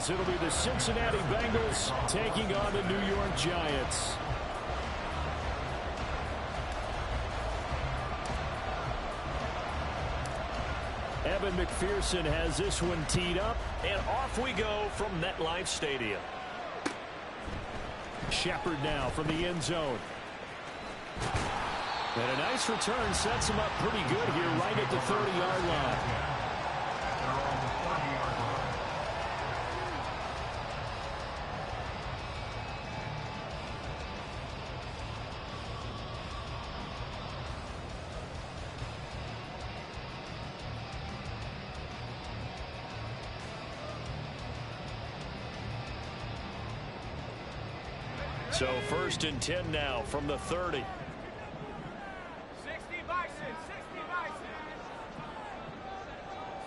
as it'll be the Cincinnati Bengals taking on the New York Giants. Evan McPherson has this one teed up. And off we go from MetLife Stadium. Shepard now from the end zone. And a nice return sets him up pretty good here right at the 30-yard line. So 1st and 10 now from the 30. 60 Bison, 60 Bison.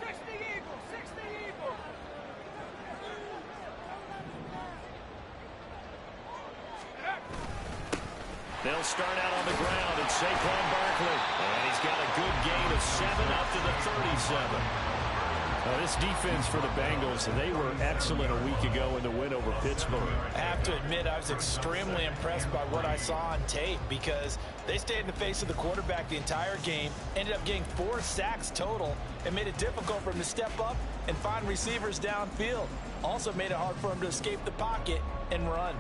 60 Eagles, 60 Eagles. They'll start out on the ground at Saquon Barkley. And he's got a good gain of 7 up to the 37. This defense for the Bengals, they were excellent a week ago in the win over Pittsburgh. I have to admit, I was extremely impressed by what I saw on tape because they stayed in the face of the quarterback the entire game, ended up getting 4 sacks total, and made it difficult for him to step up and find receivers downfield. Also made it hard for him to escape the pocket and run.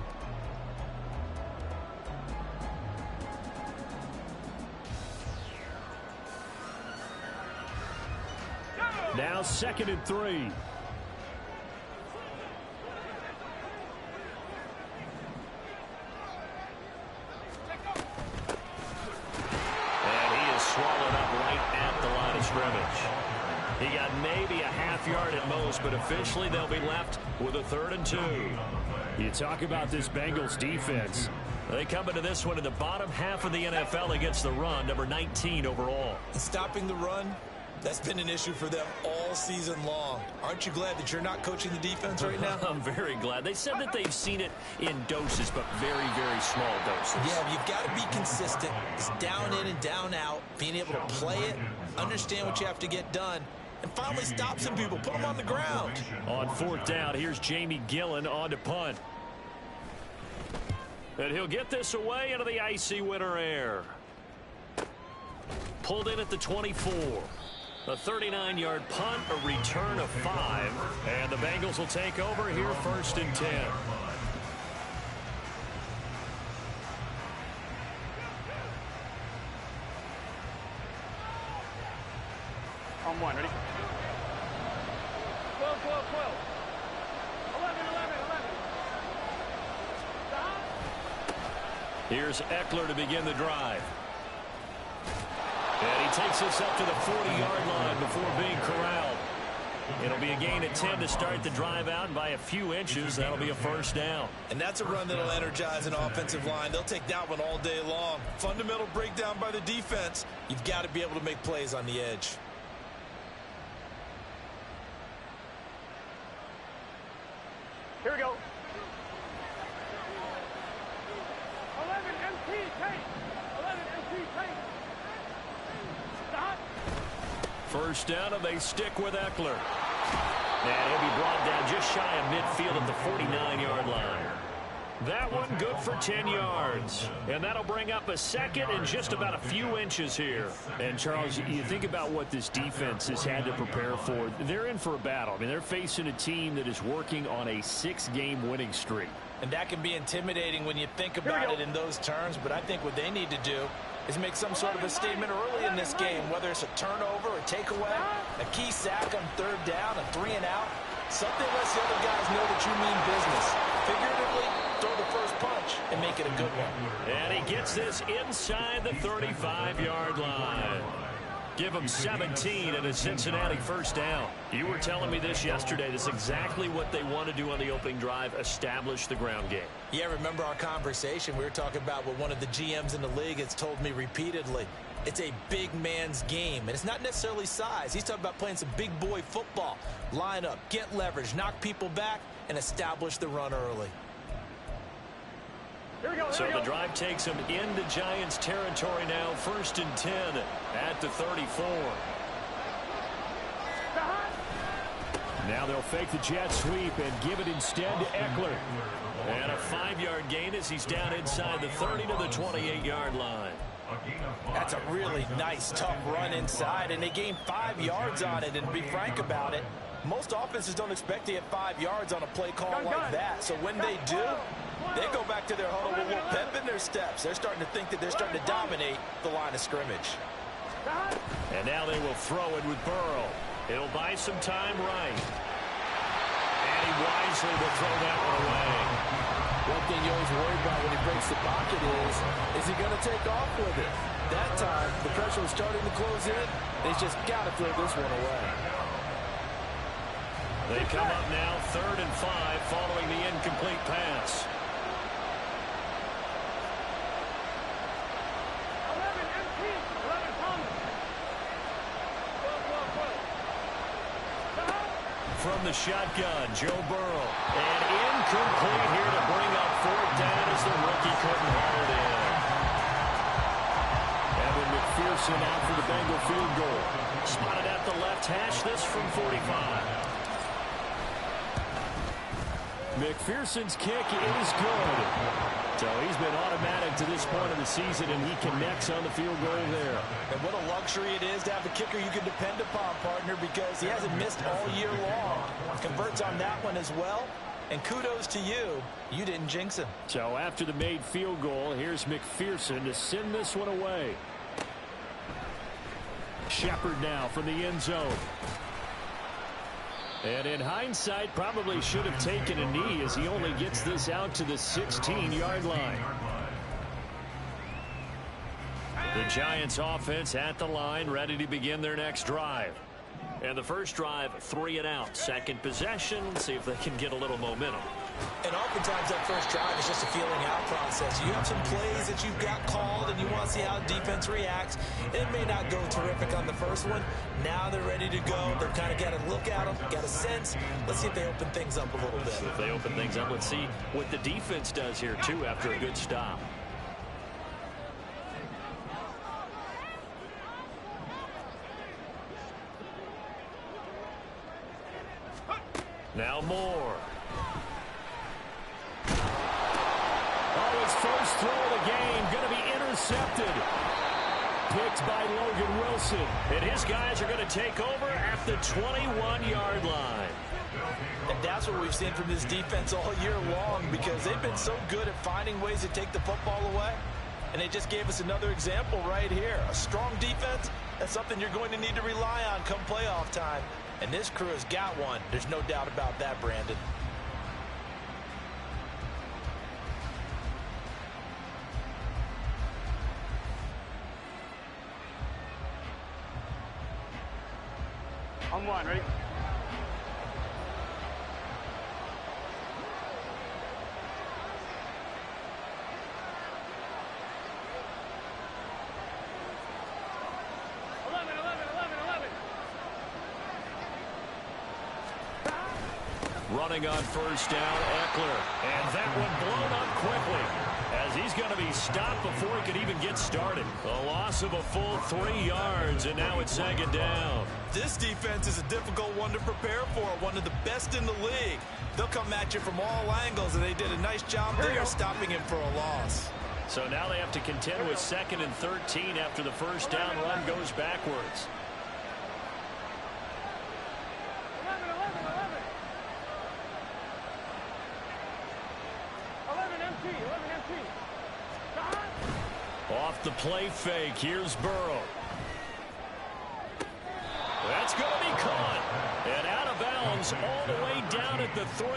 Now 2nd and 3. And he is swallowed up right at the line of scrimmage. He got maybe a half yard at most, but officially they'll be left with a 3rd and 2. You talk about this Bengals defense. They come into this one in the bottom half of the NFL against the run, number 19 overall. Stopping the run, that's been an issue for them all season long. Aren't you glad that you're not coaching the defense right now? I'm very glad. They said that they've seen it in doses, but very, very small doses. Yeah, you've got to be consistent. It's down in and down out, being able to play it, understand what you have to get done, and finally stop some people, put them on the ground. On 4th down, here's Jamie Gillen on to punt. And he'll get this away into the icy winter air. Pulled in at the 24. A 39-yard punt, a return of 5. And the Bengals will take over here 1st and 10. On 1, ready? 12, 12, 12. 11, 11, 11. Stop. Here's Eckler to begin the drive. And he takes us up to the 40-yard line before being corralled. It'll be a gain of 10 to start the drive out, and by a few inches, that'll be a 1st down. And that's a run that'll energize an offensive line. They'll take that one all day long. Fundamental breakdown by the defense. You've got to be able to make plays on the edge. Here we go. 11 MT tank. 11 MT tank. Stop. 1st down, and they stick with Eckler. And he'll be brought down just shy of midfield at the 49-yard line. That one good for 10 yards. And that'll bring up a 2nd and just about a few inches here. And, Charles, you think about what this defense has had to prepare for. They're in for a battle. I mean, they're facing a team that is working on a 6-game winning streak. And that can be intimidating when you think about it in those terms. But I think what they need to do is make some sort of a statement early in this game, whether it's a turnover, a takeaway, a key sack on 3rd down, a 3 and out. Something lets the other guys know that you mean business. Figuratively, throw the first punch and make it a good one. And he gets this inside the 35-yard line. Give him 17 and a Cincinnati 1st down. You were telling me this yesterday. This is exactly what they want to do on the opening drive, establish the ground game. Yeah, remember our conversation? We were talking about what one of the GMs in the league has told me repeatedly. It's a big man's game, and it's not necessarily size. He's talking about playing some big boy football. Line up, get leverage, knock people back, and establish the run early. So the drive takes him into Giants territory now. 1st and 10 at the 34. Now they'll fake the jet sweep and give it instead to Eckler. And a 5-yard gain as he's down inside the 30 to the 28-yard line. That's a really nice, tough run inside, and they gained 5 yards on it. And to be frank about it, most offenses don't expect to get 5 yards on a play call like that. So when they do, they go back to their huddle with a little pep in their steps. They're starting to think that they're starting to dominate the line of scrimmage. And now they will throw it with Burrow. It'll buy some time right. And he wisely will throw that one away. One thing you always worry about when he breaks the pocket is he going to take off with it? That time, the pressure was starting to close in. They just got to throw this one away. They come up now 3rd and 5 following the incomplete pass. 11 MT, 11 Palmer. 12. From the shotgun, Joe Burrow. And incomplete here to bring up 4th down as the rookie couldn't haul it in. Evan McPherson out for the Bengal field goal. Spotted at the left hash, this from 45. McPherson's kick is good. So he's been automatic to this point of the season, and he connects on the field goal there. And what a luxury it is to have a kicker you can depend upon, partner, because he hasn't missed all year long. Converts on that one as well. And kudos to you. You didn't jinx him. So after the made field goal, here's McPherson to send this one away. Shepard now from the end zone. And in hindsight, probably should have taken a knee as he only gets this out to the 16-yard line. The Giants offense at the line, ready to begin their next drive. And the first drive, 3 and out. Second possession, let's see if they can get a little momentum. And oftentimes that first drive is just a feeling out process. You have some plays that you've got called and you want to see how the defense reacts. It may not go terrific on the first one. Now they're ready to go. They've kind of got to look at them, got a sense. Let's see if they open things up a little bit. So if they open things up, let's see what the defense does here, too, after a good stop. Now Moore. Oh, his first throw of the game going to be intercepted. Picked by Logan Wilson. And his guys are going to take over at the 21-yard line. And that's what we've seen from this defense all year long, because they've been so good at finding ways to take the football away. And they just gave us another example right here. A strong defense, that's something you're going to need to rely on come playoff time. And this crew has got one. There's no doubt about that, Brandon. On 1, ready? Running on first down, Eckler. And that one blown up quickly as he's going to be stopped before he could even get started. A loss of a full 3 yards, and now it's 2nd down. This defense is a difficult one to prepare for, one of the best in the league. They'll come at you from all angles, and they did a nice job there stopping him for a loss. So now they have to contend with 2nd and 13 after the first down run goes backwards. 11 MT. Off the play fake, here's Burrow. That's going to be caught. And out of bounds all the way down at the 3.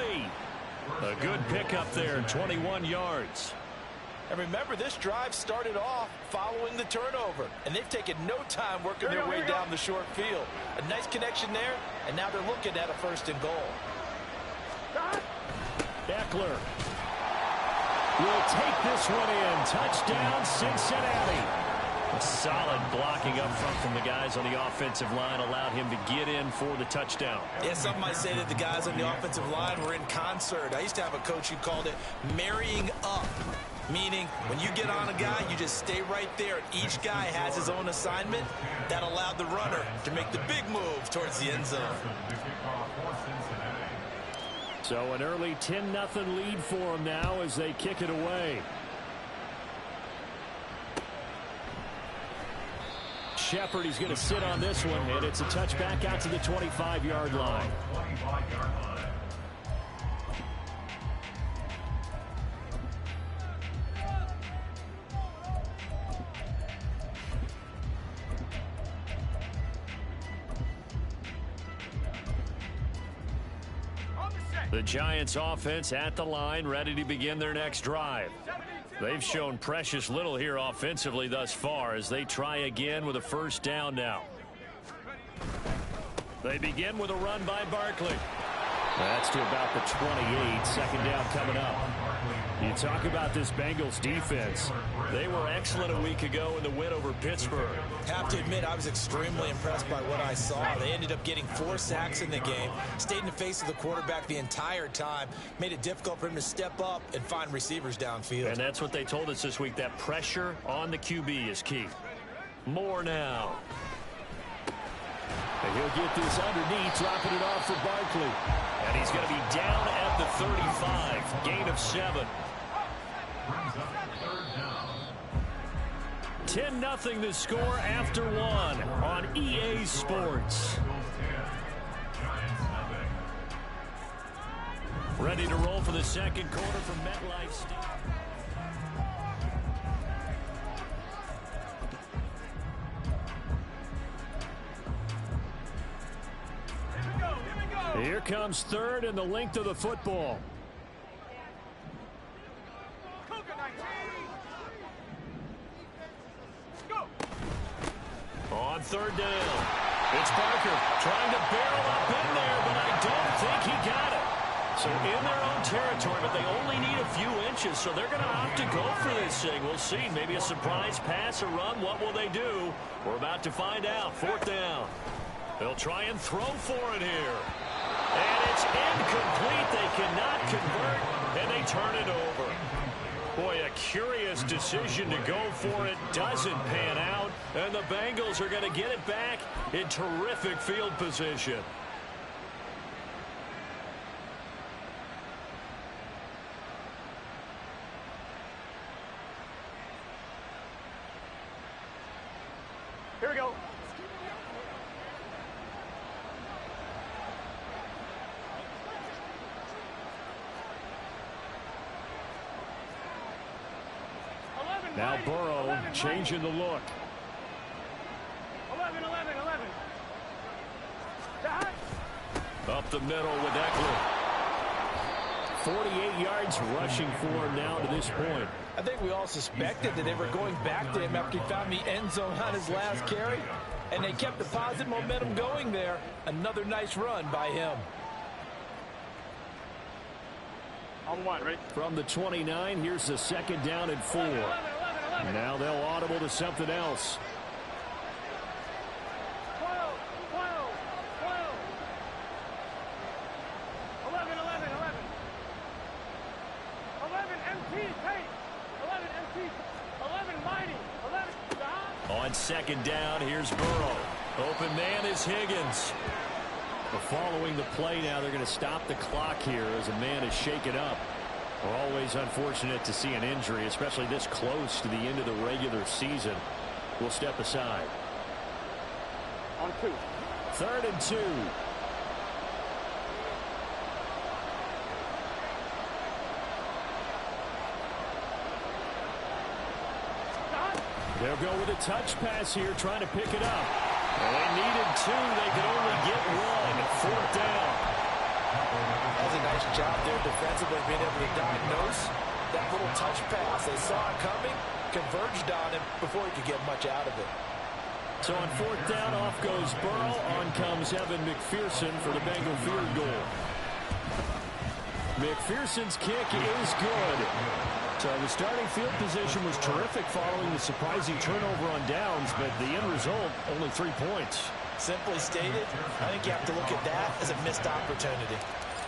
A good pickup there, 21 yards. And remember, this drive started off following the turnover. And they've taken no time working their way down the short field. A nice connection there, and now they're looking at a 1st and goal. Eckler will take this one in. Touchdown, Cincinnati. A solid blocking up front from the guys on the offensive line allowed him to get in for the touchdown. Yeah, some might say that the guys on the offensive line were in concert. I used to have a coach who called it marrying up, meaning when you get on a guy, you just stay right there. Each guy has his own assignment. That allowed the runner to make the big move towards the end zone. So an early 10-0 lead for them now as they kick it away. Shepard, he's going to sit on this one, and it's a touchback out to the 25-yard line. The Giants offense at the line, ready to begin their next drive. They've shown precious little here offensively thus far as they try again with a first down now. They begin with a run by Barkley. That's to about the 28. Second down coming up. You talk about this Bengals defense. They were excellent a week ago in the win over Pittsburgh. Have to admit, I was extremely impressed by what I saw. They ended up getting 4 sacks in the game, stayed in the face of the quarterback the entire time, made it difficult for him to step up and find receivers downfield. And that's what they told us this week, that pressure on the QB is key. More now. And he'll get this underneath, dropping it off for Barkley. And he's going to be down at the 35. Gain of 7. 10-0 the score after 1 on EA Sports. Ready to roll for the second quarter from MetLife Stadium. Here comes third and the length of the football. On third down, it's Barker trying to barrel up in there, but I don't think he got it. So in their own territory, but they only need a few inches, so they're going to opt to go for this thing. We'll see. Maybe a surprise pass or run. What will they do? We're about to find out. Fourth down. They'll try and throw for it here. And it's incomplete. They cannot convert, and they turn it over. Boy, a curious decision to go for it. Doesn't pan out, and the Bengals are going to get it back in terrific field position. Here we go. Now Burrow changing the look. 11. Up the middle with Eckler. 48 yards rushing for him now to this point. I think we all suspected that they were going back to him after he found the end zone on his last carry, and they kept the positive momentum going there. Another nice run by him. On 1, ready? From the 29, here's the second down and 4. Now they'll audible to something else. 12. 11. 11 MT, Tate. 11 MT. 11 Mighty. 11 Don. On second down, here's Burrow. Open man is Higgins. Following the play now, they're going to stop the clock here as a man is shaken up. We're always unfortunate to see an injury, especially this close to the end of the regular season. We'll step aside. On 2. 3rd and 2. They'll go with a touch pass here, trying to pick it up. Well, they needed 2. They could only get 1. 4th down. That's a nice job there defensively, being able to diagnose that little touch pass. They saw it coming, converged on him before he could get much out of it. So on 4th down, off goes Burrow. On comes Evan McPherson for the Bengal field goal. McPherson's kick is good. So the starting field position was terrific following the surprising turnover on downs, but the end result, only 3 points. Simply stated, I think you have to look at that as a missed opportunity.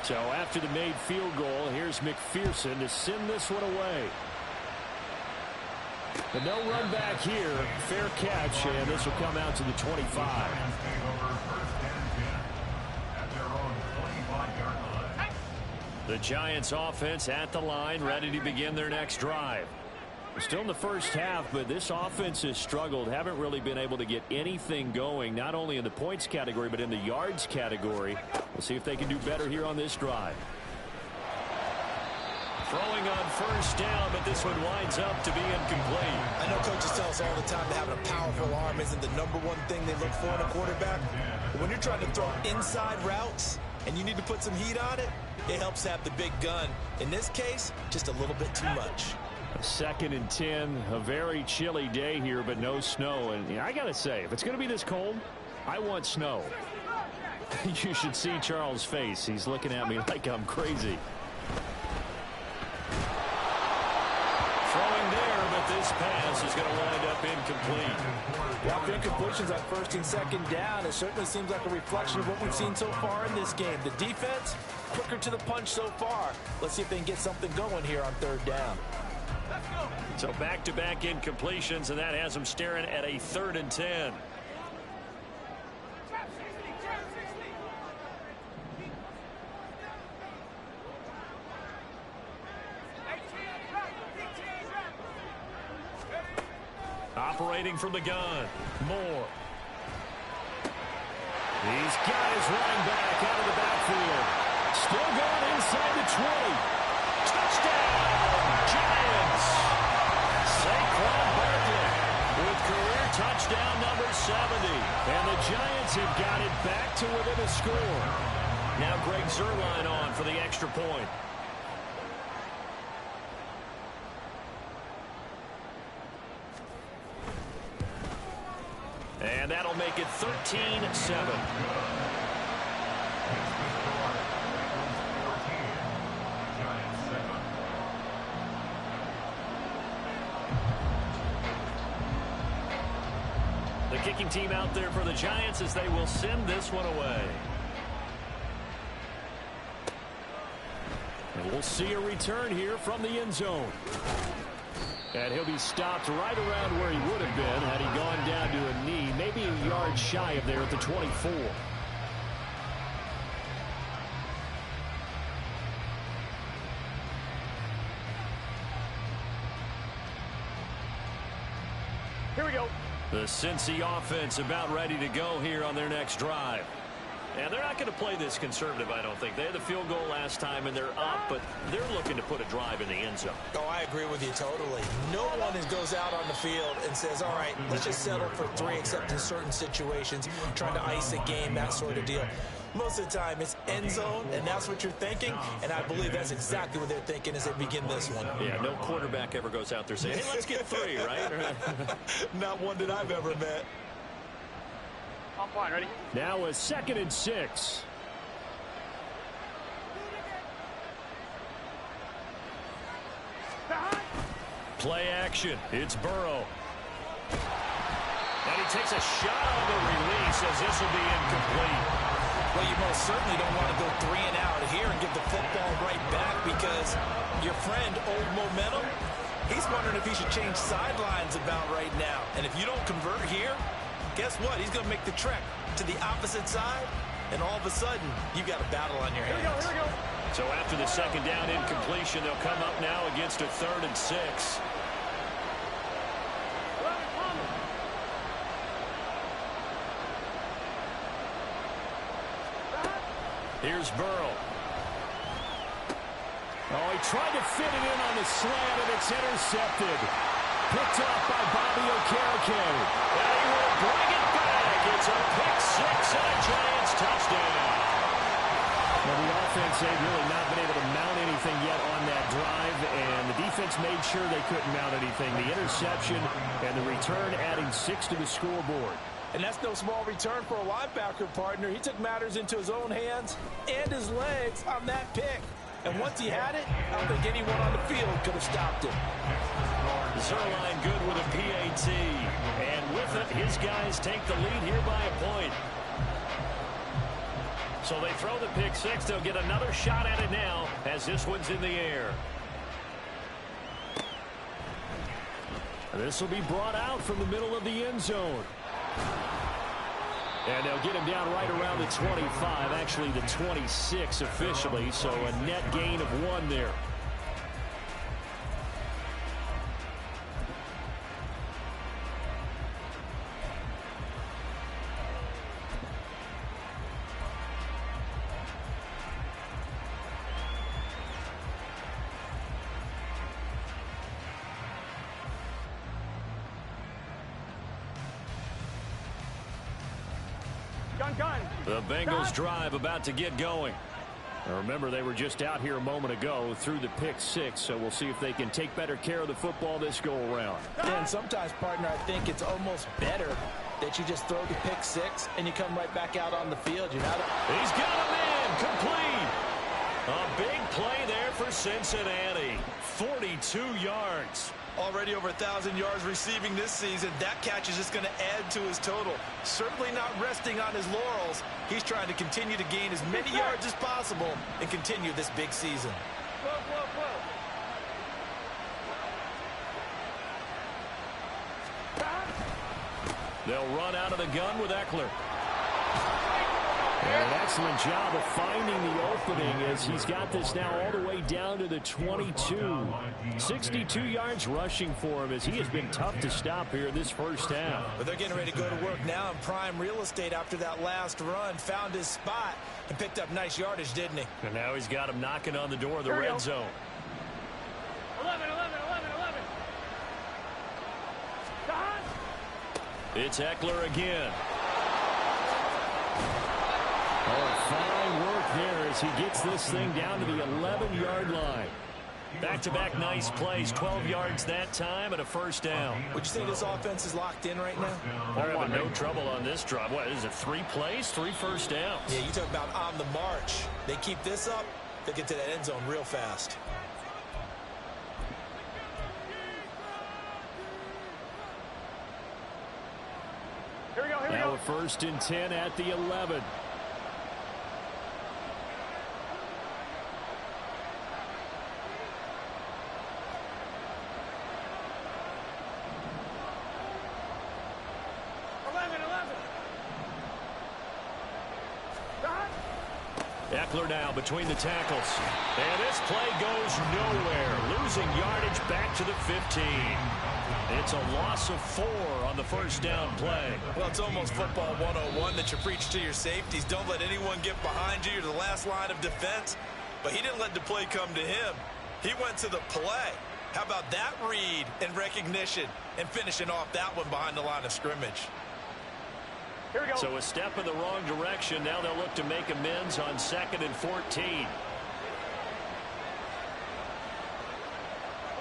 So after the made field goal, here's McPherson to send this one away. But no run back here. Fair catch, and this will come out to the 25. The Giants offense at the line, ready to begin their next drive. We're still in the first half, but this offense has struggled. Haven't really been able to get anything going, not only in the points category, but in the yards category. We'll see if they can do better here on this drive. Throwing on first down, but this one winds up to be incomplete. I know coaches tell us all the time that having a powerful arm isn't the #1 thing they look for in a quarterback. But when you're trying to throw inside routes and you need to put some heat on it, it helps have the big gun. In this case, just a little bit too much. 2nd and 10, a very chilly day here, but no snow. And I got to say, if it's going to be this cold, I want snow. You should see Charles' face. He's looking at me like I'm crazy. Throwing there, but this pass is going to wind up incomplete. After incompletions on 1st and 2nd down, it certainly seems like a reflection of what we've seen so far in this game. The defense, quicker to the punch so far. Let's see if they can get something going here on 3rd down. So back-to-back incompletions, and that has them staring at a 3rd and 10. Operating from the gun, Moore. He's got his running back out of the backfield. Still going inside the 20. Touchdown, Giants! Saquon Barkley with career touchdown number 70. And the Giants have got it back to within a score. Now Greg Zuerlein on for the extra point. And that'll make it 13-7. The kicking team out there for the Giants as they will send this one away. And we'll see a return here from the end zone. And he'll be stopped right around where he would have been had he gone down to a knee, maybe a yard shy of there at the 24. Here we go. The Cincy offense about ready to go here on their next drive. And they're not going to play this conservative, I don't think. They had the field goal last time, and they're up, but they're looking to put a drive in the end zone. Oh, I agree with you totally. No one goes out on the field and says, all right, let's just settle for 3, except in certain situations, trying to ice a game, that sort of deal. Most of the time, it's end zone, and that's what you're thinking, and I believe that's exactly what they're thinking as they begin this one. Yeah, no quarterback ever goes out there saying, hey, let's get 3, right? Not one that I've ever met. I'm fine, ready? Now a 2nd and 6. Play action. It's Burrow. And he takes a shot on the release as this will be incomplete. Well, you most certainly don't want to go 3 and out here and give the football right back because your friend, Old Momentum, he's wondering if he should change sidelines about right now. And if you don't convert here, guess what? He's going to make the trek to the opposite side, and all of a sudden, you've got a battle on your hands. Here we go. So after the 2nd down incompletion, they'll come up now against a 3rd and 6. Here's Burrow. Oh, he tried to fit it in on the slant, and it's intercepted. Picked up by Bobby Okereke. And he will bring it back. It's a pick 6 and a Giants touchdown. Now, the offense had really not been able to mount anything yet on that drive, and the defense made sure they couldn't mount anything. The interception and the return adding 6 to the scoreboard. And that's no small return for a linebacker partner. He took matters into his own hands and his legs on that pick. And once he had it, I don't think anyone on the field could have stopped him. Zuerlein good with a PAT. And with it, his guys take the lead here by a point. So they throw the pick 6. They'll get another shot at it now as this one's in the air. This will be brought out from the middle of the end zone. And they'll get him down right around the 25, actually the 26 officially, so a net gain of 1 there. The Bengals drive about to get going. Now remember, they were just out here a moment ago through the pick 6, so we'll see if they can take better care of the football this go-around. And sometimes, partner, I think it's almost better that you just throw the pick 6 and you come right back out on the field. You're not. He's got him in, complete. A big play there for Cincinnati. 42 yards. Already over 1,000 yards receiving this season. That catch is just going to add to his total. Certainly not resting on his laurels. He's trying to continue to gain as many yards as possible and continue this big season. They'll run out of the gun with Eckler. And an excellent job of finding the opening as he's got this now all the way down to the 22. 62 yards rushing for him as he has been tough to stop here in this first half. But they're getting ready to go to work now in prime real estate after that last run. Found his spot and picked up nice yardage, didn't he? And now he's got him knocking on the door of the red zone. 11. It's Eckler again. Oh, fine work there as he gets this thing down to the 11-yard line. Back-to-back nice plays, 12 yards that time and a first down. Would you say this offense is locked in right now? They're having no trouble on this drive. What is it, 3 plays, 3 first downs? Yeah, you talk about on the march. They keep this up, they get to that end zone real fast. Here we go. Now a 1st and 10 at the 11. Eckler now between the tackles. And this play goes nowhere. Losing yardage back to the 15. It's a loss of 4 on the first down play. Well, it's almost football 101 that you preach to your safeties. Don't let anyone get behind you. You're the last line of defense. But he didn't let the play come to him. He went to the play. How about that read and recognition and finishing off that one behind the line of scrimmage? Here we go. So a step in the wrong direction. Now they'll look to make amends on 2nd and 14.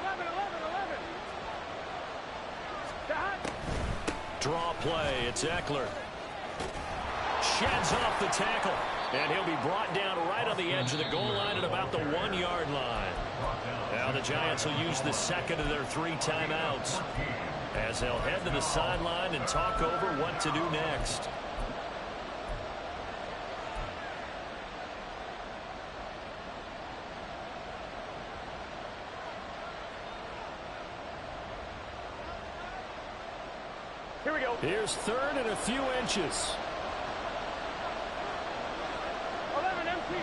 11. Draw play. It's Eckler. Sheds off the tackle. And he'll be brought down right on the edge of the goal line at about the 1-yard line. Now the Giants will use the second of their 3 timeouts as they'll head to the sideline and talk over what to do next. Here we go. Here's 3rd and a few inches. 11 MT.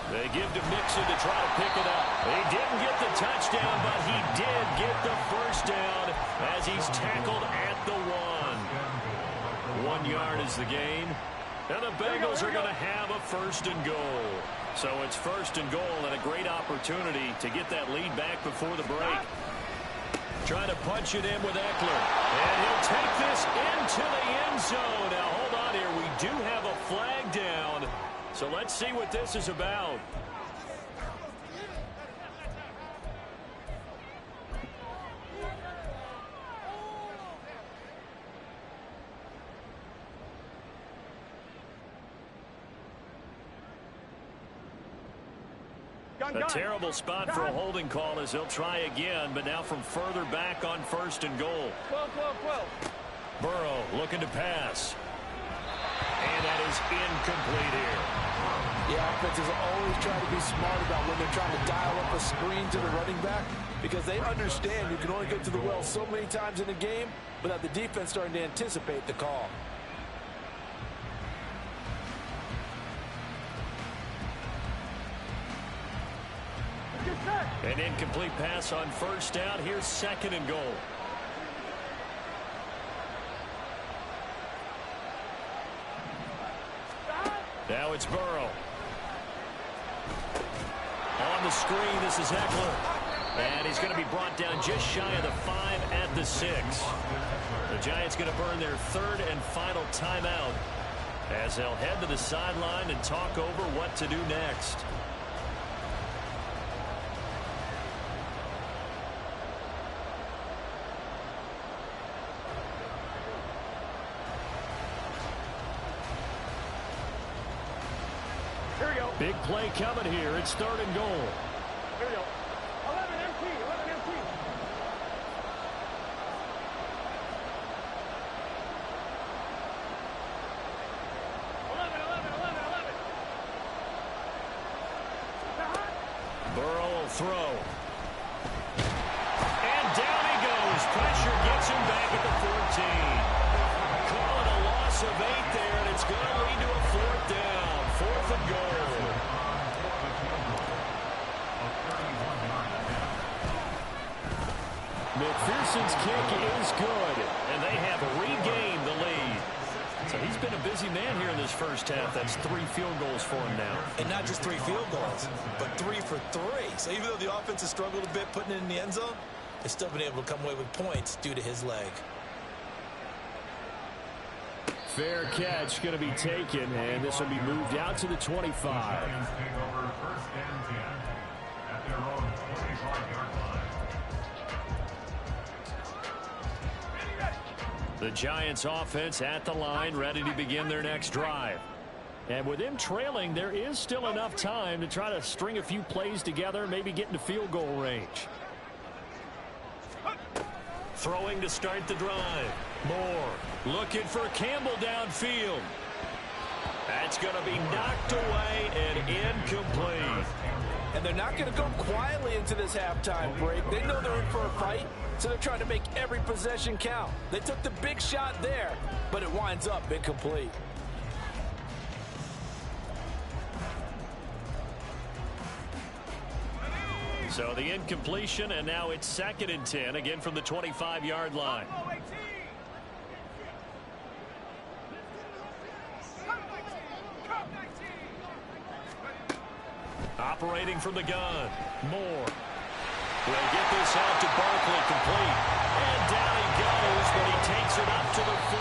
They give to Mixon to try to pick it up. He didn't get the touchdown, but he did get the first down as he's tackled at the 1. 1 yard is the gain. And the Bengals are going to have a 1st and goal. So it's 1st and goal and a great opportunity to get that lead back before the break. Trying to punch it in with Eckler. And he'll take this into the end zone. Now hold on here. We do have a flag down. So let's see what this is about. A terrible spot for a holding call as they'll try again, but now from further back on 1st and goal. 12. Burrow looking to pass. And that is incomplete here. Yeah, offenses always try to be smart about when they're trying to dial up a screen to the running back. because they understand you can only get to the well so many times in a game without the defense starting to anticipate the call. An incomplete pass on first down. Here's 2nd and goal. Now it's Burrow. On the screen, this is Eckler. And he's going to be brought down just shy of the 5 at the 6. The Giants going to burn their 3rd and final timeout as they'll head to the sideline and talk over what to do next. Big play coming here. It's 3rd and goal. Here we go. 11 MT, 11 MT. 11. Burrow will throw. And down he goes. Pressure gets him back at the 14. Call it a loss of 8 there, and it's going to lead to a 4th down. 4th and goal. McPherson's kick is good, and they have regained the lead. So he's been a busy man here in this first half. That's 3 field goals for him now. And not just 3 field goals, but 3 for 3. So even though the offense has struggled a bit putting it in the end zone, they've still been able to come away with points due to his leg. Fair catch going to be taken, and this will be moved out to the 25. The Giants offense at the line, ready to begin their next drive. And with them trailing, there is still enough time to try to string a few plays together, maybe get into field goal range. Throwing to start the drive. Moore looking for Campbell downfield. That's going to be knocked away and incomplete. And they're not going to go quietly into this halftime break. They know they're in for a fight, so they're trying to make every possession count. They took the big shot there, but it winds up incomplete. So the incompletion, and now it's 2nd and 10, again from the 25-yard line. Operating from the gun, Moore. Will get this out to Barkley, complete. And down he goes, but he takes it up to the 40.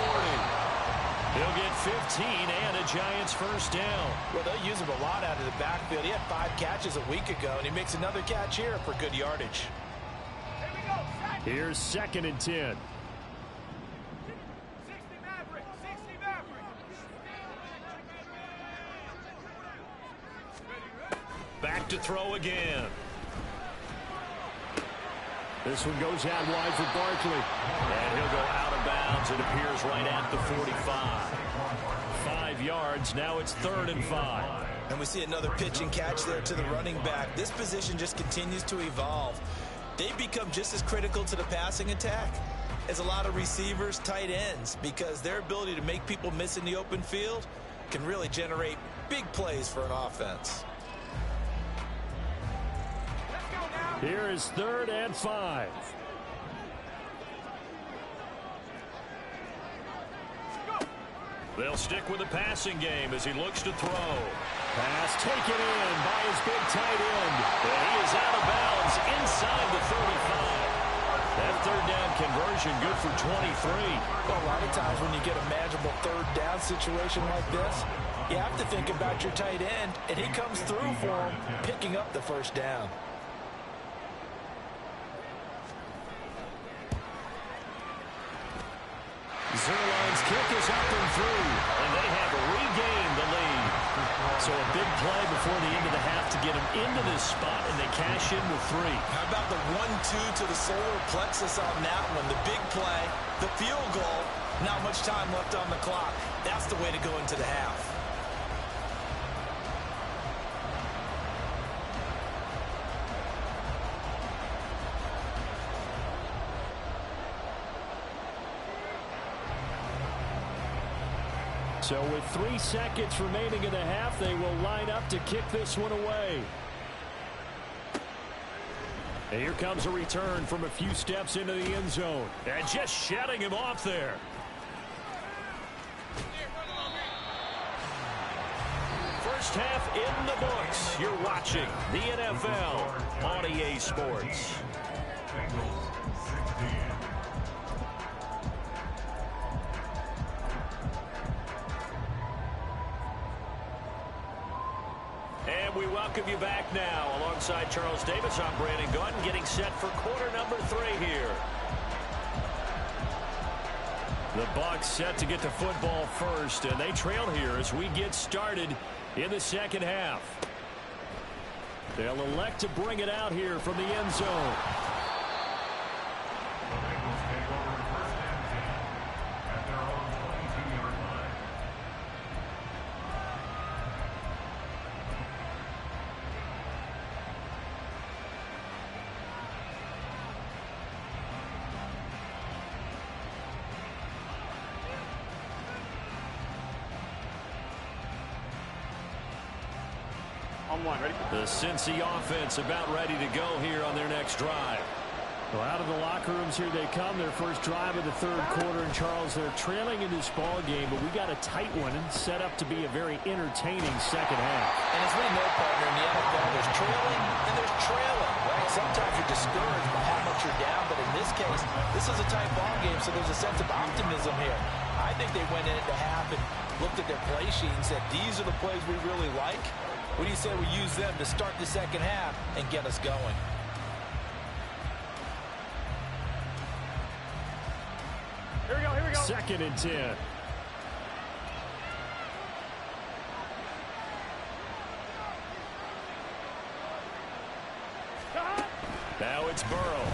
He'll get 15 and a Giants first down. Well, they'll use him a lot out of the backfield. He had 5 catches a week ago, and he makes another catch here for good yardage. Here's 2nd and 10. Back to throw again. This one goes out wide for Barkley. And he'll go out of bounds. It appears right at the 45. 5 yards. Now it's 3rd and 5. And we see another pitch and catch there to the running back. This position just continues to evolve. They become just as critical to the passing attack as a lot of receivers, tight ends, because their ability to make people miss in the open field can really generate big plays for an offense. Here is 3rd and 5. They'll stick with the passing game as he looks to throw. Pass taken in by his big tight end. And he is out of bounds inside the 35. That 3rd down conversion good for 23. Well, a lot of times when you get a manageable 3rd down situation like this, you have to think about your tight end, and he comes through for him, picking up the 1st down. Zerline's kick is up and through, and they have regained the lead. So a big play before the end of the half to get them into this spot, and they cash in with 3. How about the 1-2 to the solar plexus on that one? The big play, the field goal, not much time left on the clock. That's the way to go into the half. So with 3 seconds remaining in the half, they will line up to kick this one away. And here comes a return from a few steps into the end zone. And just shutting him off there. First half in the books. You're watching the NFL on EA Sports. And we welcome you back now. Alongside Charles Davis, I'm Brandon Gunn, getting set for quarter number 3 here. The Bucs set to get the football first, and they trail here as we get started in the second half. They'll elect to bring it out here from the end zone. Ready? The Cincy offense about ready to go here on their next drive. Well, out of the locker rooms here they come. Their first drive of the third quarter. And Charles, they're trailing in this ball game, but we got a tight one and set up to be a very entertaining second half. And as we know, partner, in the NFL, there's trailing and there's trailing, right? Sometimes you're discouraged by how much you're down, but in this case, this is a tight ball game, so there's a sense of optimism here. I think they went into half and looked at their play sheet and said, these are the plays we really like. What do you say we use them to start the second half and get us going? Here we go, here we go. 2nd and 10. Now it's Burrow.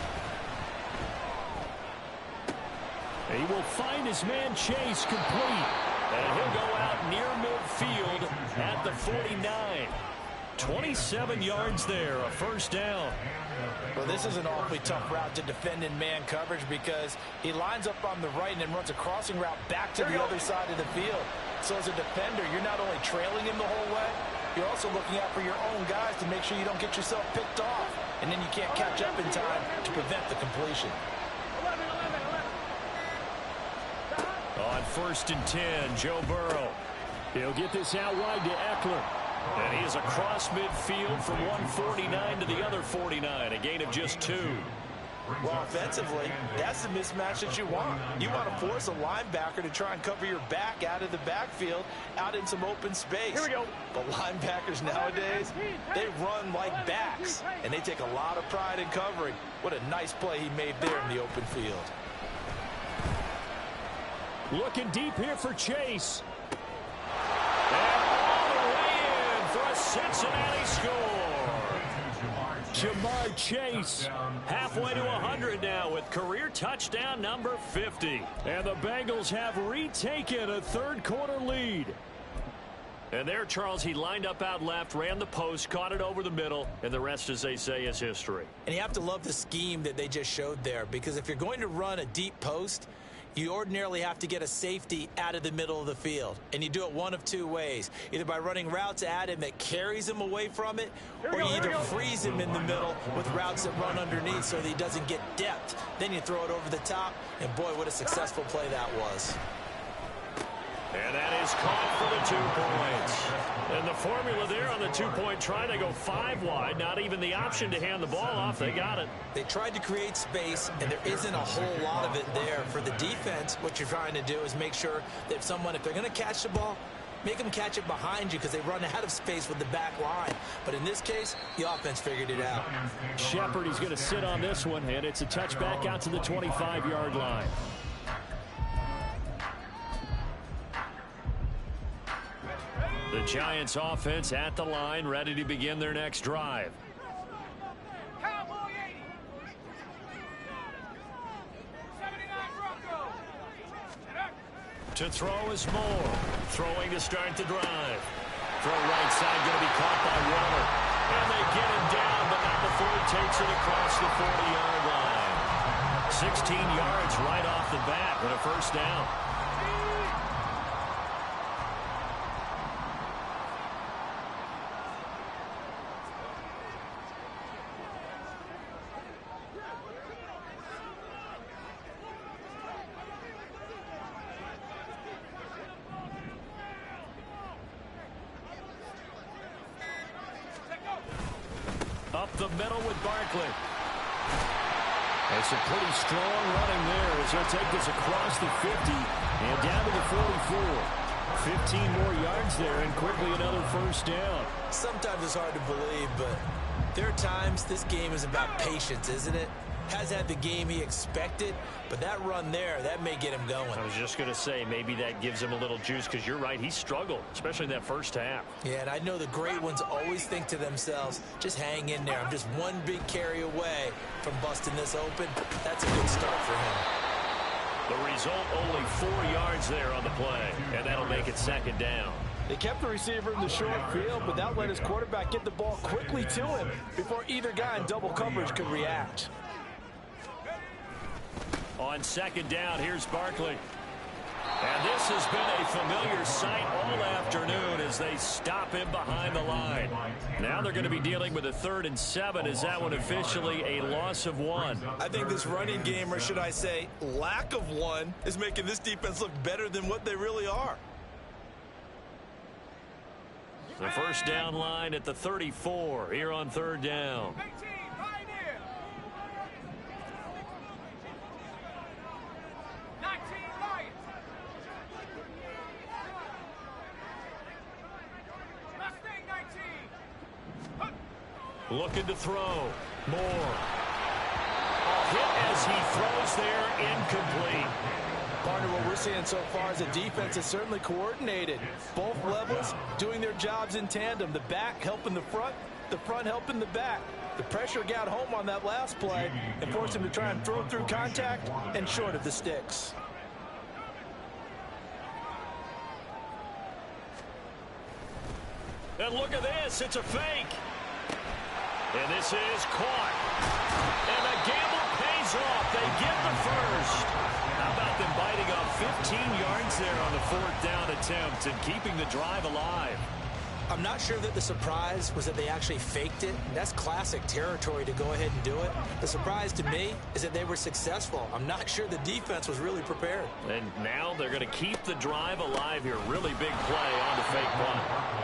He will find his man Chase complete. And he'll go out near midfield at the 49. 27 yards there, a first down. Well, this is an awfully tough route to defend in man coverage because he lines up on the right and then runs a crossing route back to the other side of the field. So as a defender, you're not only trailing him the whole way, you're also looking out for your own guys to make sure you don't get yourself picked off. And then you can't catch up in time to prevent the completion. 11. On 1st and 10, Joe Burrow. He'll get this out wide to Eckler. And he is across midfield from 149 to the other 49, a gain of just 2. Well, offensively, that's the mismatch that you want. You want to force a linebacker to try and cover your back out of the backfield, out in some open space. Here we go. But linebackers nowadays, they run like backs, and they take a lot of pride in covering. What a nice play he made there in the open field. Looking deep here for Chase. And all the way in for a Cincinnati score. Jamar Chase halfway to 100 now with career touchdown number 50. And the Bengals have retaken a third quarter lead. And there, Charles, he lined up out left, ran the post, caught it over the middle, and the rest, as they say, is history. And you have to love the scheme that they just showed there, because if you're going to run a deep post, you ordinarily have to get a safety out of the middle of the field. And you do it one of 2 ways. Either by running routes at him that carries him away from it, or you either freeze him in the middle with routes that run underneath so that he doesn't get depth. Then you throw it over the top, and boy, what a successful play that was. And that is caught for the 2 points. And the formula there on the 2-point try, they go 5 wide. Not even the option to hand the ball off. They got it. They tried to create space, and there isn't a whole lot of it there. For the defense, what you're trying to do is make sure that if they're going to catch the ball, make them catch it behind you because they run out of space with the back line. But in this case, the offense figured it out. Shepard, he's going to sit on this one, and it's a touchback out to the 25-yard line. The Giants offense at the line, ready to begin their next drive. To throw is Moore. Throwing to start the drive. Throw right side going to be caught by Waller. And they get him down, but not before he takes it across the 40-yard line. 16 yards right off the bat with a first down. up the middle with Barkley. It's a pretty strong running there as he'll take this across the 50 and down to the 44. 15 more yards there and quickly another first down. Sometimes it's hard to believe, but there are times this game is about patience, isn't it? Has had the game he expected, but that run there, that may get him going. I was just going to say maybe that gives him a little juice because you're right, he struggled, especially in that first half. Yeah, and I know the great ones always think to themselves, just hang in there. I'm just one big carry away from busting this open. That's a good start for him. The result, only 4 yards there on the play, and that'll make it second down. They kept the receiver in the short field, but that let his quarterback get the ball quickly to him before either guy in double coverage could react. On second down, here's Barkley. And this has been a familiar sight all afternoon as they stop him behind the line. Now they're going to be dealing with a 3rd and 7. Is that one officially a loss of 1? I think this running game, or should I say lack of one, is making this defense look better than what they really are. The first down line at the 34 here on 3rd down. Looking to throw. Moore. Hit as he throws there, incomplete. Partner, what we're seeing so far is the defense is certainly coordinated. Both levels doing their jobs in tandem. The back helping the front helping the back. The pressure got home on that last play and forced him to try and throw through contact and short of the sticks. And look at this, it's a fake. And this is caught. And the gamble pays off. They get the first. How about them biting off 15 yards there on the 4th down attempt and keeping the drive alive? I'm not sure that the surprise was that they actually faked it. That's classic territory to go ahead and do it. The surprise to me is that they were successful. I'm not sure the defense was really prepared. And now they're going to keep the drive alive here. Really big play on the fake punt.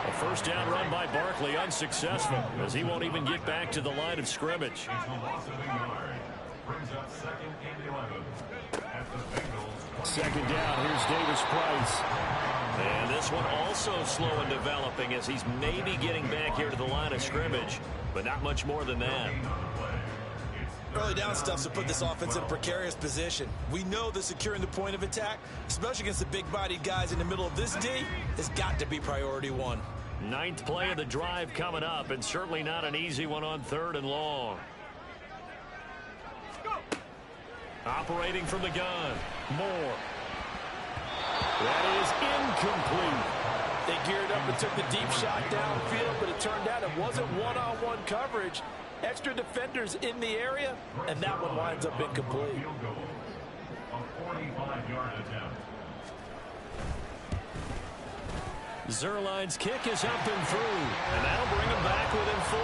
A first down run by Barkley, unsuccessful, as he won't even get back to the line of scrimmage. Second down, here's Davis Price. And this one also slow in developing as he's maybe getting back here to the line of scrimmage, but not much more than that. Early down stuff's to put this offense in a precarious position. We know that securing the point of attack, especially against the big-bodied guys in the middle of this D, has got to be priority 1. 9th play of the drive coming up, and certainly not an easy one on 3rd and long. Operating from the gun, Moore. That is incomplete. They geared up and took the deep shot downfield, but it turned out it wasn't one-on-one coverage. Extra defenders in the area, and that one winds up incomplete. Zerline's kick is up and through, and that'll bring him back within 4.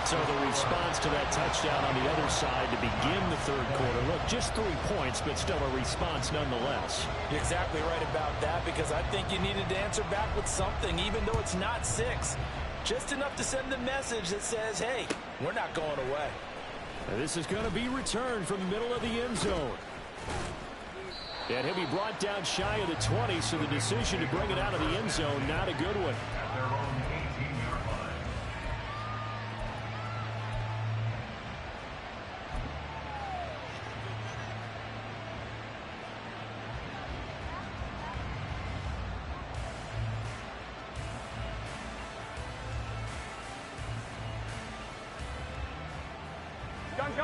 So the response to that touchdown on the other side to begin the 3rd quarter. Look, just 3 points, but still a response nonetheless. You're exactly right about that, because I think you needed to answer back with something, even though it's not 6. Just enough to send the message that says, hey, we're not going away. And this is going to be returned from the middle of the end zone. And he'll be brought down shy of the 20, so the decision to bring it out of the end zone, not a good one.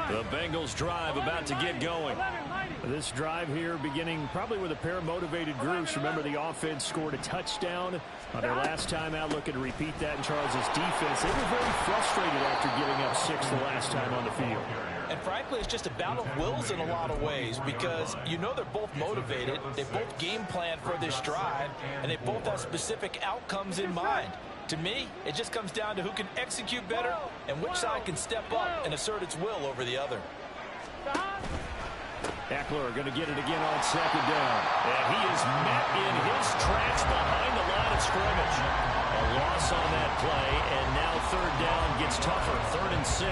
The Bengals drive about to get going. This drive here beginning probably with a pair of motivated groups. Remember, the offense scored a touchdown on their last time out. Looking to repeat that in Charles' defense. They were very frustrated after giving up 6 the last time on the field. And frankly, it's just a battle of wills in a lot of ways, because you know they're both motivated. They both game plan for this drive, and they both have specific outcomes in mind. To me, it just comes down to who can execute better and which side can step up and assert its will over the other. Eckler going to get it again on second down. And he is met in his tracks behind the line of scrimmage. A loss on that play, and now third down gets tougher. 3rd and 6.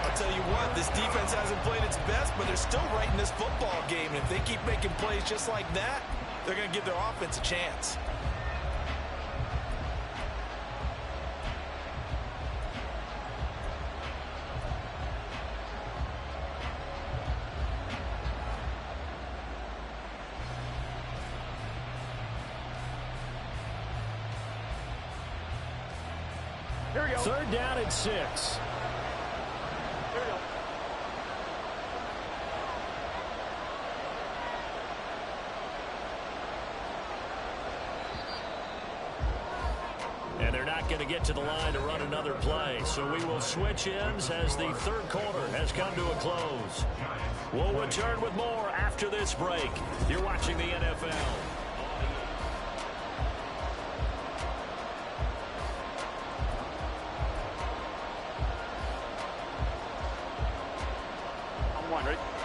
I'll tell you what, this defense hasn't played its best, but they're still right in this football game. And if they keep making plays just like that, they're going to give their offense a chance. Here we go. 3rd down and 6. Here we go. And they're not going to get to the line to run another play. So we will switch ends as the 3rd quarter has come to a close. We'll return with more after this break. You're watching the NFL.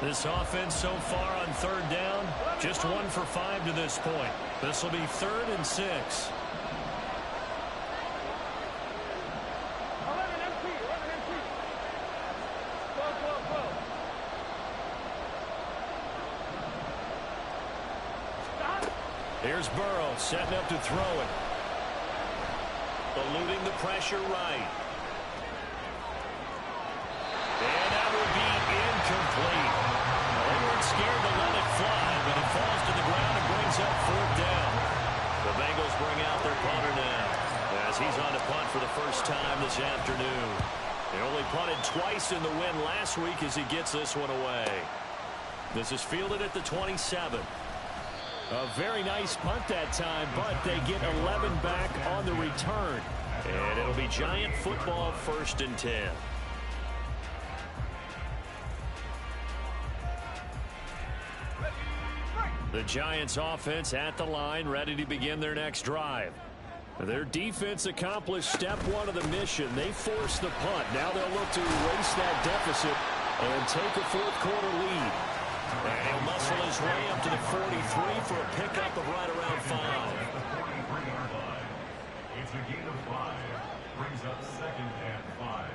This offense so far on 3rd down, just 1 for 5 to this point. This will be 3rd and 6. 11 empty. 11 empty. 12, 12, 12. Stop. Here's Burrow setting up to throw it. Eluding the pressure right. And that will be incomplete. They weren't scared to let it fly, but it falls to the ground and brings up 4th down. The Bengals bring out their punter now, as he's on to punt for the first time this afternoon. They only punted twice in the win last week as he gets this one away. This is fielded at the 27. A very nice punt that time, but they get 11 back on the return. And it'll be Giant football, 1st and 10. The Giants offense at the line, ready to begin their next drive. Their defense accomplished step 1 of the mission. They forced the punt. Now they'll look to erase that deficit and take a 4th quarter lead. And he'll muscle his way up to the 43 for a pickup of right around 5. It's a gain of 5. Brings up 2nd and 5.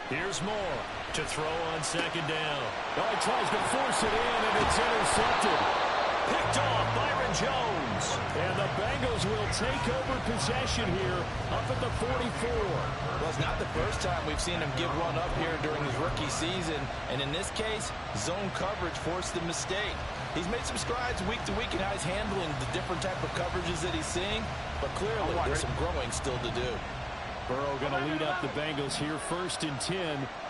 Here's Moore to throw on 2nd down. Oh, he tries to force it in, and it's intercepted. Picked off Byron Jones. And the Bengals will take over possession here up at the 44. Well, it's not the first time we've seen him give one up here during his rookie season. And in this case, zone coverage forced the mistake. He's made some strides week to week in how he's handling the different type of coverages that he's seeing. But clearly, there's some growing still to do. Burrow going to lead up the Bengals here 1st and 10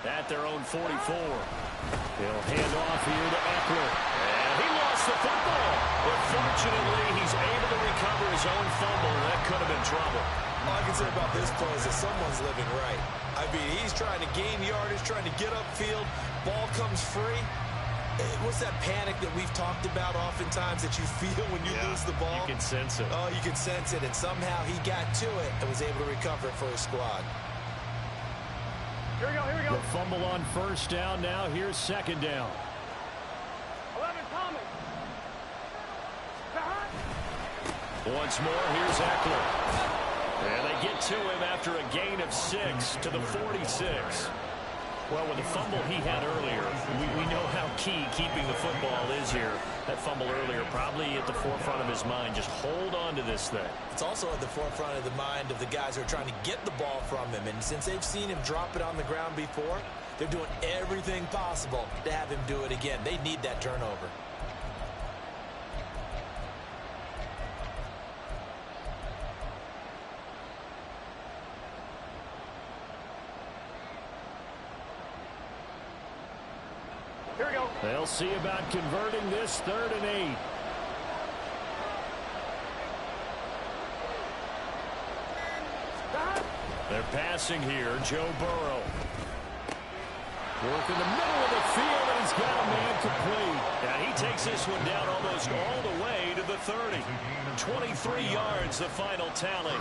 at their own 44. He'll hand off here to Eckler. And he lost the football. But fortunately, he's able to recover his own fumble. That could have been trouble. All I can say about this play is that someone's living right. I mean, he's trying to gain yardage, trying to get upfield. Ball comes free. What's that panic that we've talked about oftentimes that you feel when you lose the ball? You can sense it. Oh, you can sense it. And somehow he got to it and was able to recover it for his squad. Here we go, here we go. The fumble on 1st down. Now here's 2nd down. 11 Thomas. Once more, here's Eckler. And they get to him after a gain of 6 to the 46. Well, with the fumble he had earlier, we know how key keeping the football is here. That fumble earlier probably at the forefront of his mind. Just hold on to this thing. It's also at the forefront of the mind of the guys who are trying to get the ball from him. And since they've seen him drop it on the ground before, they're doing everything possible to have him do it again. They need that turnover. Here we go. They'll see about converting this 3rd and 8. They're passing here. Joe Burrow. Work in the middle of the field, and he's got a man complete. And he takes this one down almost all the way to the 30. 23 yards, the final tally.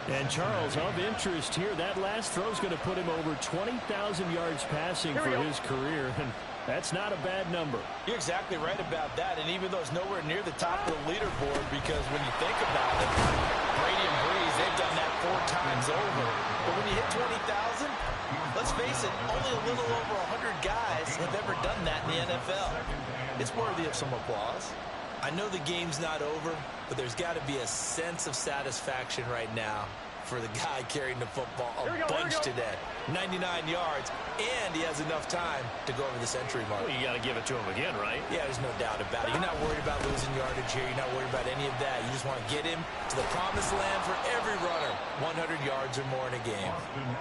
And Charles, of interest here, that last throw is going to put him over 20,000 yards passing for his career. And that's not a bad number. You're exactly right about that. And even though it's nowhere near the top of the leaderboard, because when you think about it, Brady and Breeze, they've done that 4 times over. But when you hit 20,000, let's face it, only a little over 100 guys have ever done that in the NFL. It's worthy of some applause. I know the game's not over, but there's got to be a sense of satisfaction right now for the guy carrying the football a bunch today. 99 yards, and he has enough time to go over the century mark. Well, you got to give it to him again, right? Yeah, there's no doubt about it. You're not worried about losing yardage here. You're not worried about any of that. You just want to get him to the promised land for every runner. 100 yards or more in a game.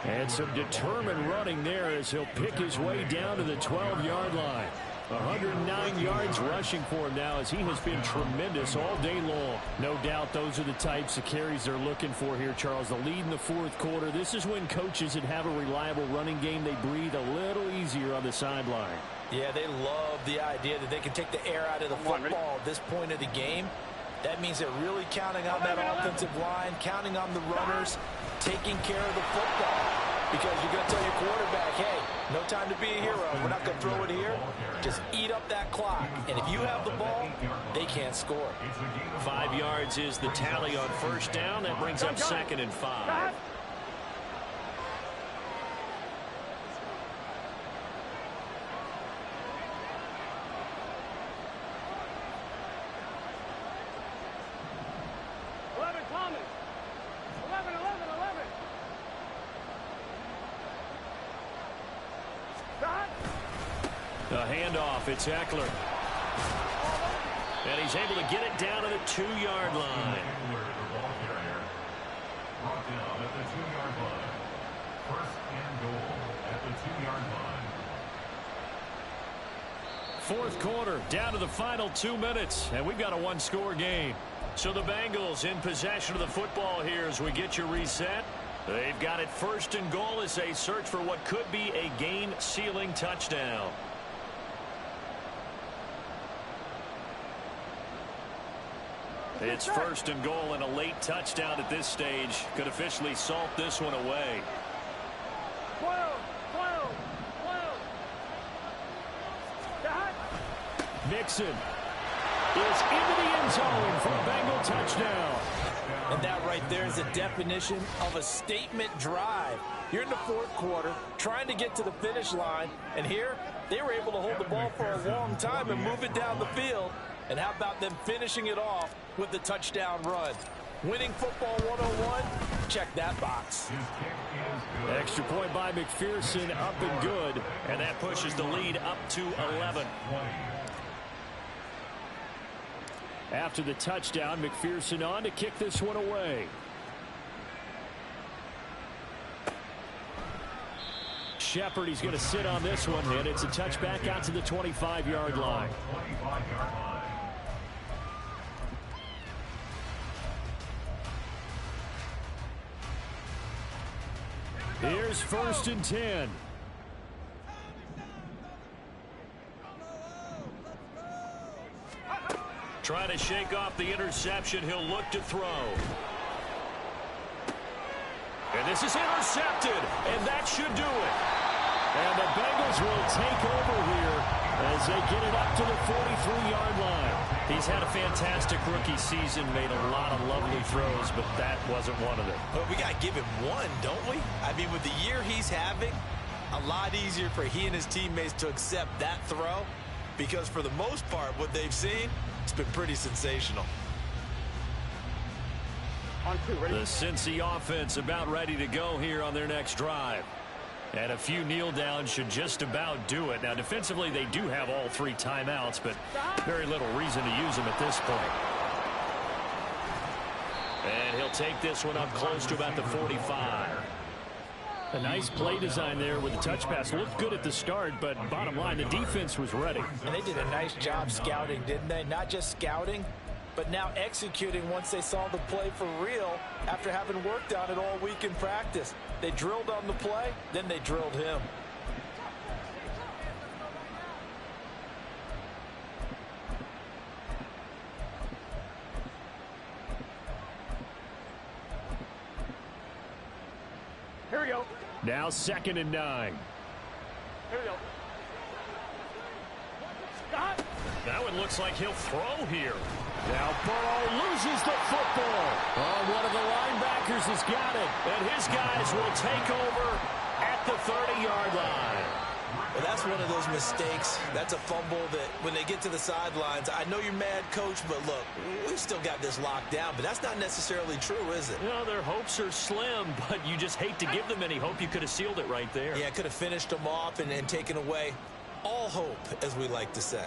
And some determined running there as he'll pick his way down to the 12-yard line. 109 yards rushing for him now as he has been tremendous all day long. No doubt those are the types of carries they're looking for here, Charles. The lead in the fourth quarter. This is when coaches that have a reliable running game, they breathe a little easier on the sideline. Yeah, they love the idea that they can take the air out of the football at this point of the game. That means they're really counting on that offensive line, counting on the runners, taking care of the football. Because you're going to tell your quarterback, hey, no time to be a hero. We're not going to throw it here. Just eat up that clock. And if you have the ball, they can't score. 5 yards is the tally on first down. That brings up 2nd and 5. The handoff, it's Eckler. And he's able to get it down to the 2-yard line. Brought down at the 2-yard line. First and goal at the 2-yard line. Fourth quarter, down to the final 2 minutes, and we've got a one-score game. So the Bengals in possession of the football here as we get your reset. They've got it first and goal as they search for what could be a game-sealing touchdown. It's first and goal, and a late touchdown at this stage could officially salt this one away. 12. Mixon is into the end zone for a Bengal touchdown. And that right there is a definition of a statement drive. You're in the fourth quarter, trying to get to the finish line, and here they were able to hold the ball for a long time and move it down the field. And how about them finishing it off with the touchdown run? Winning football 101, check that box. Extra point by McPherson, up and good. And that pushes the lead up to 11. After the touchdown, McPherson on to kick this one away. Shepard, he's going to sit on this one, and it's a touchback out to the 25-yard line. Here's first and 10. Trying to shake off the interception. He'll look to throw. And this is intercepted, and that should do it. And the Bengals will take over here as they get it up to the 43-yard line. He's had a fantastic rookie season, made a lot of lovely throws, but that wasn't one of them. But we got to give him one, don't we? I mean, with the year he's having, a lot easier for he and his teammates to accept that throw, because for the most part, what they've seen, it's been pretty sensational. The Cincy offense about ready to go here on their next drive. And a few kneel downs should just about do it. Now, defensively, they do have all 3 timeouts, but very little reason to use them at this point. And he'll take this one up close to about the 45. A nice play design there with the touch pass. Looked good at the start, but bottom line, the defense was ready. And they did a nice job scouting, didn't they? Not just scouting, but now executing once they saw the play for real after having worked on it all week in practice. They drilled on the play, then they drilled him. Here we go. Now 2nd and 9. Here we go. That one looks like he'll throw here. Now Burrow loses the football. Oh, one of the linebackers has got it. And his guys will take over at the 30-yard line. Well, that's one of those mistakes. That's a fumble that when they get to the sidelines, I know you're mad, Coach, but look, we've still got this locked down. But that's not necessarily true, is it? You know, their hopes are slim, but you just hate to give them any hope. You could have sealed it right there. Yeah, could have finished them off and taken away all hope, as we like to say.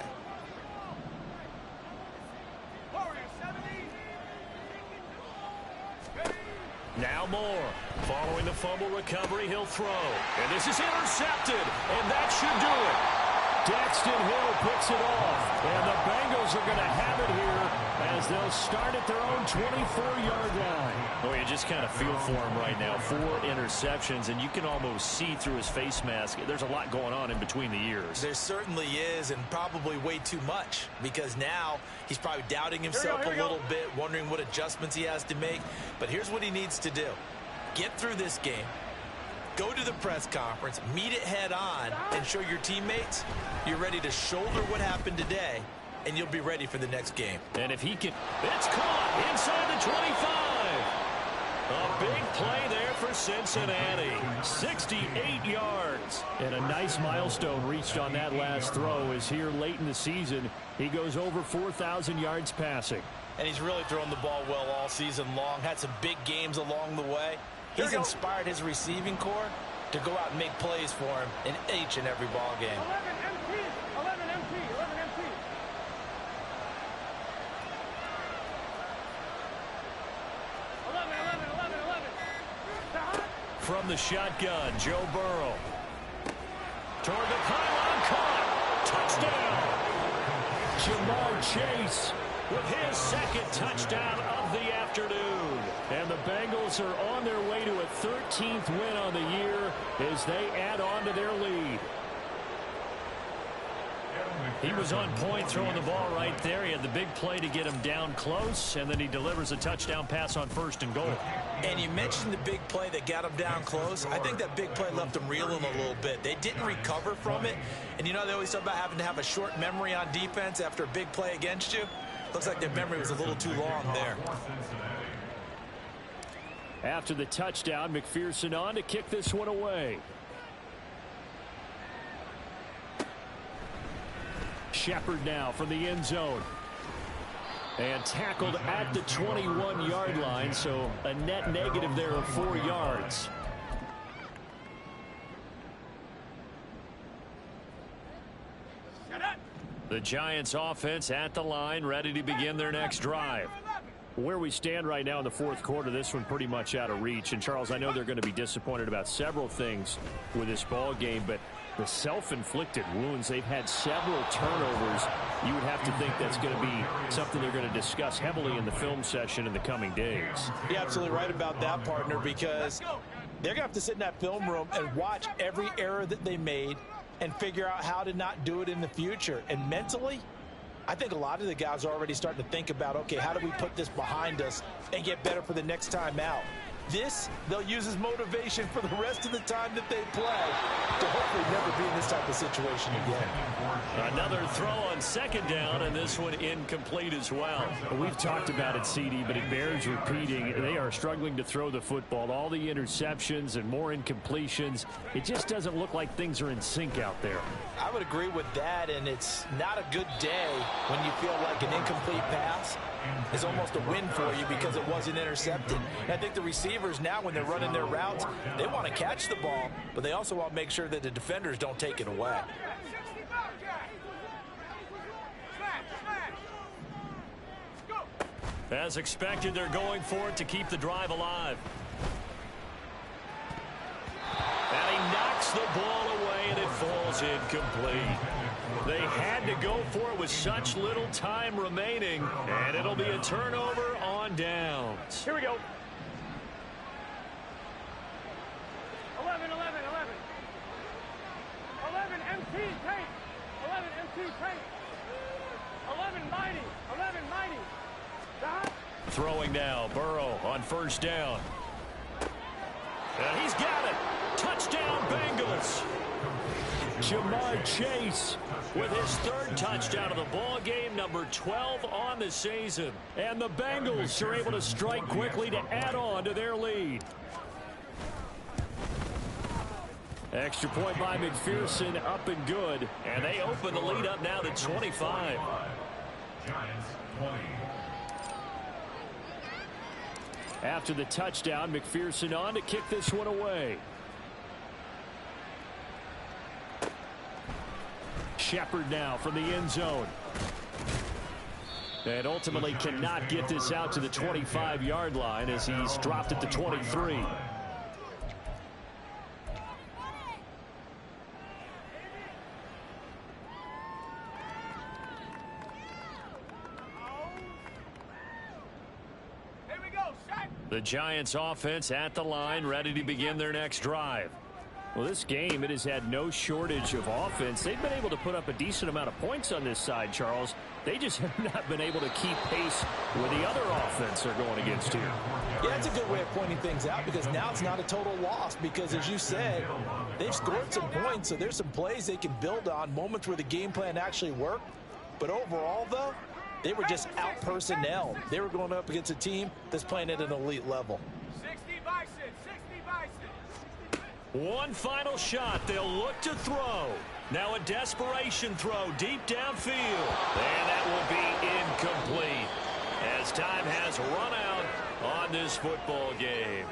Now Moore. Following the fumble recovery, he'll throw. And this is intercepted. And that should do it. Daxton Hill picks it off. And the Bengals are going to have it here as they'll start at their own 24-yard line. Oh, you just kind of feel for him right now. 4 interceptions, and you can almost see through his face mask. There's a lot going on in between the ears. There certainly is, and probably way too much, because now he's probably doubting himself a little bit, wondering what adjustments he has to make. But here's what he needs to do. Get through this game. Go to the press conference, meet it head on, and show your teammates you're ready to shoulder what happened today, and you'll be ready for the next game. And if he can, it's caught inside the 25. A big play there for Cincinnati. 68 yards. And a nice milestone reached on that last throw is here late in the season. He goes over 4,000 yards passing. And he's really thrown the ball well all season long. Had some big games along the way. He's inspired his receiving corps to go out and make plays for him in each and every ball game. 11 MT, 11 MT, 11 MT. From the shotgun, Joe Burrow. Toward the pylon, caught. Touchdown. Jamar Chase with his second touchdown of the afternoon. And the Bengals are on their way to a 13th win on the year as they add on to their lead. He was on point throwing the ball right there. He had the big play to get him down close, and then he delivers a touchdown pass on 1st and goal. And you mentioned the big play that got him down close. I think that big play left him reeling a little bit. They didn't recover from it. And you know they always talk about having to have a short memory on defense after a big play against you. Looks like their memory was a little too long there. After the touchdown, McPherson on to kick this one away. Shepard now from the end zone. And tackled at the 21-yard line, so a net negative there of 4 yards. The Giants offense at the line, ready to begin their next drive. Where we stand right now in the 4th quarter, this one pretty much out of reach. And, Charles, I know they're going to be disappointed about several things with this ball game, but the self-inflicted wounds, they've had several turnovers. You would have to think that's going to be something they're going to discuss heavily in the film session in the coming days. You're absolutely right about that, partner, because they're going to have to sit in that film room and watch every error that they made and figure out how to not do it in the future. And mentally, I think a lot of the guys are already starting to think about, okay, how do we put this behind us and get better for the next time out? This, they'll use as motivation for the rest of the time that they play to hopefully never be in this type of situation again. Another throw on 2nd down, and this one incomplete as well. We've talked about it, CD, but it bears repeating. They are struggling to throw the football. All the interceptions and more incompletions. It just doesn't look like things are in sync out there. I would agree with that, and it's not a good day when you feel like an incomplete pass is almost a win for you because it wasn't intercepted. And I think the receivers now, when they're running their routes, they want to catch the ball, but they also want to make sure that the defenders don't take it away. As expected, they're going for it to keep the drive alive. And he knocks the ball away, and it falls incomplete. They had to go for it with such little time remaining, and it'll be a turnover on downs. Here we go. 11, 11, 11. 11 MT tape. 11 MT tape. 11 mighty. 11 mighty. Throwing now, Burrow on 1st down. And he's got it. Touchdown, Bengals. Jamar Chase with his third touchdown of the ball game, number 12 on the season. And the Bengals are able to strike quickly to add on to their lead. Extra point by McPherson, up and good. And they open the lead up now to 25. Giants 20. After the touchdown, McPherson on to kick this one away. Shepard now from the end zone. And ultimately cannot get this out to the 25-yard line as he's dropped at the 23. The Giants offense at the line, ready to begin their next drive. Well, this game, it has had no shortage of offense. They've been able to put up a decent amount of points on this side, Charles. They just have not been able to keep pace with the other offense they're going against here. Yeah, it's a good way of pointing things out because now it's not a total loss because, as you said, they've scored some points, so there's some plays they can build on, moments where the game plan actually worked. But overall, though, they were just out-personnel. They were going up against a team that's playing at an elite level. 60 Bison, 60 Bison. One final shot. They'll look to throw. Now a desperation throw deep downfield. And that will be incomplete as time has run out on this football game.